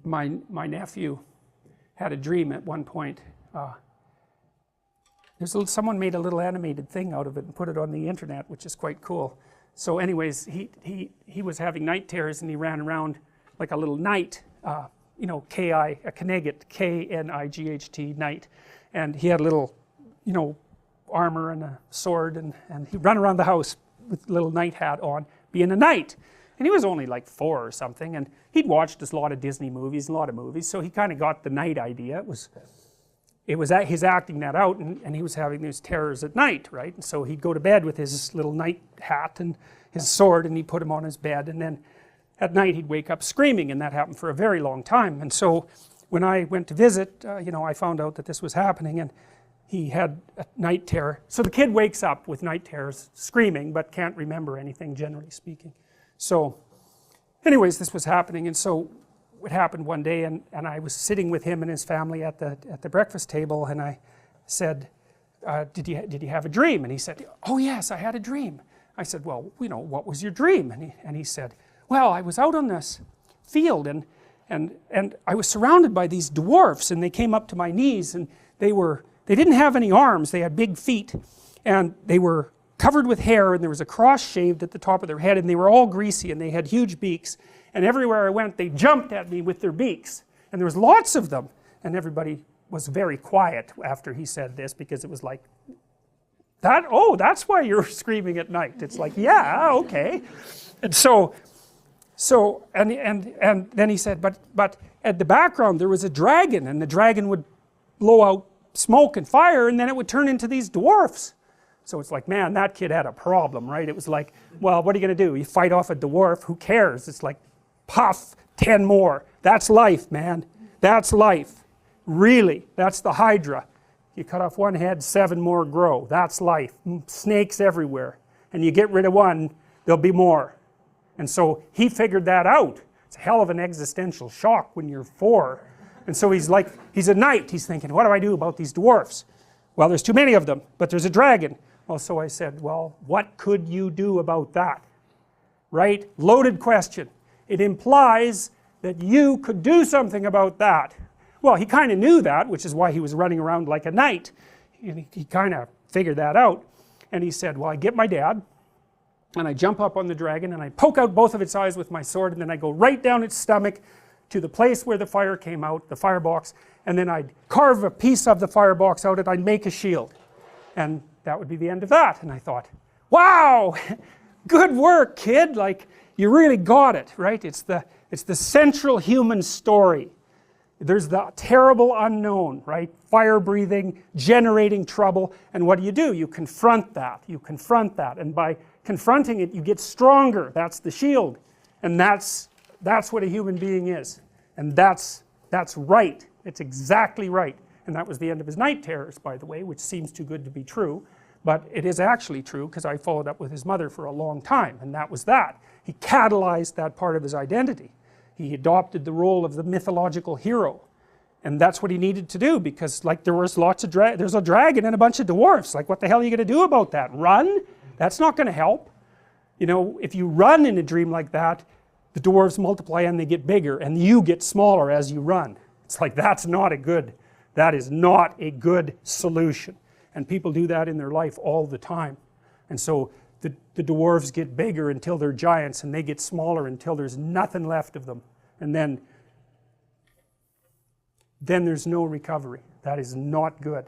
my nephew had a dream at one point. Someone made a little animated thing out of it and put it on the internet, which is quite cool. So anyways, he was having night terrors, and he ran around like a little knight, you know, a Knight, K-N-I-G-H-T, knight, and he had a little, you know, armor and a sword, and he'd run around the house with a little knight hat on, being a knight. And he was only like 4 or something, and he'd watched a lot of Disney movies, a lot of movies, so he kind of got the knight idea. It was his acting that out, and he was having these terrors at night, right? And so he'd go to bed with his little knight hat and his sword, and he'd put him on his bed, and then at night he'd wake up screaming, and that happened for a very long time. And so when I went to visit, you know, I found out that this was happening, and he had a night terror. So the kid wakes up with night terrors, screaming, but can't remember anything, generally speaking. So anyways, this was happening, and so it happened one day, and I was sitting with him and his family at the breakfast table, and I said, did you have a dream? And he said, oh yes, I had a dream. I said, well, you know, what was your dream? And he said, well, I was out on this field, and I was surrounded by these dwarfs, and they came up to my knees, and they didn't have any arms, they had big feet, and they were covered with hair, and there was a cross shaved at the top of their head, and they were all greasy, and they had huge beaks, and everywhere I went they jumped at me with their beaks, and there was lots of them, and everybody was very quiet after he said this, because it was like, oh, that's why you're screaming at night. It's like, yeah, okay. And and then he said, but at the background there was a dragon, and the dragon would blow out smoke and fire, and then it would turn into these dwarfs. So it's like, man, that kid had a problem, right? It was like, well, what are you going to do? You fight off a dwarf, who cares? It's like, puff, 10 more. That's life, man. That's life. Really, that's the Hydra. You cut off one head, 7 more grow. That's life. Snakes everywhere. And you get rid of one, there'll be more. And so he figured that out. It's a hell of an existential shock when you're 4. And so he's like, he's a knight. He's thinking, what do I do about these dwarfs? Well, there's too many of them, but there's a dragon. Well, so I said, well, what could you do about that? Right? Loaded question. It implies that you could do something about that. Well, he kind of knew that, which is why he was running around like a knight. He kind of figured that out. And he said, well, I get my dad, and I jump up on the dragon, and I poke out both of its eyes with my sword, and then I go right down its stomach to the place where the fire came out, the firebox, and then I'd carve a piece of the firebox out, and I'd make a shield. And that would be the end of that. And I thought, wow, good work, kid. Like, you really got it, right? It's the central human story. There's the terrible unknown, right? Fire breathing, generating trouble, and what do? You confront that. You confront that, and by confronting it, you get stronger. That's the shield, and that's what a human being is, and that's right. It's exactly right. And that was the end of his night terrors, by the way, which seems too good to be true, but it is actually true, because I followed up with his mother for a long time, and that was that. He catalyzed that part of his identity. He adopted the role of the mythological hero, and that's what he needed to do, because like there was there's a dragon and a bunch of dwarfs. Like, what the hell are you going to do about that? Run? That's not going to help. You know, if you run in a dream like that, the dwarves multiply and they get bigger, and you get smaller as you run. It's like, that is not a good solution, and people do that in their life all the time. And so the dwarves get bigger until they're giants, and they get smaller until there's nothing left of them, and then there's no recovery. That is not good.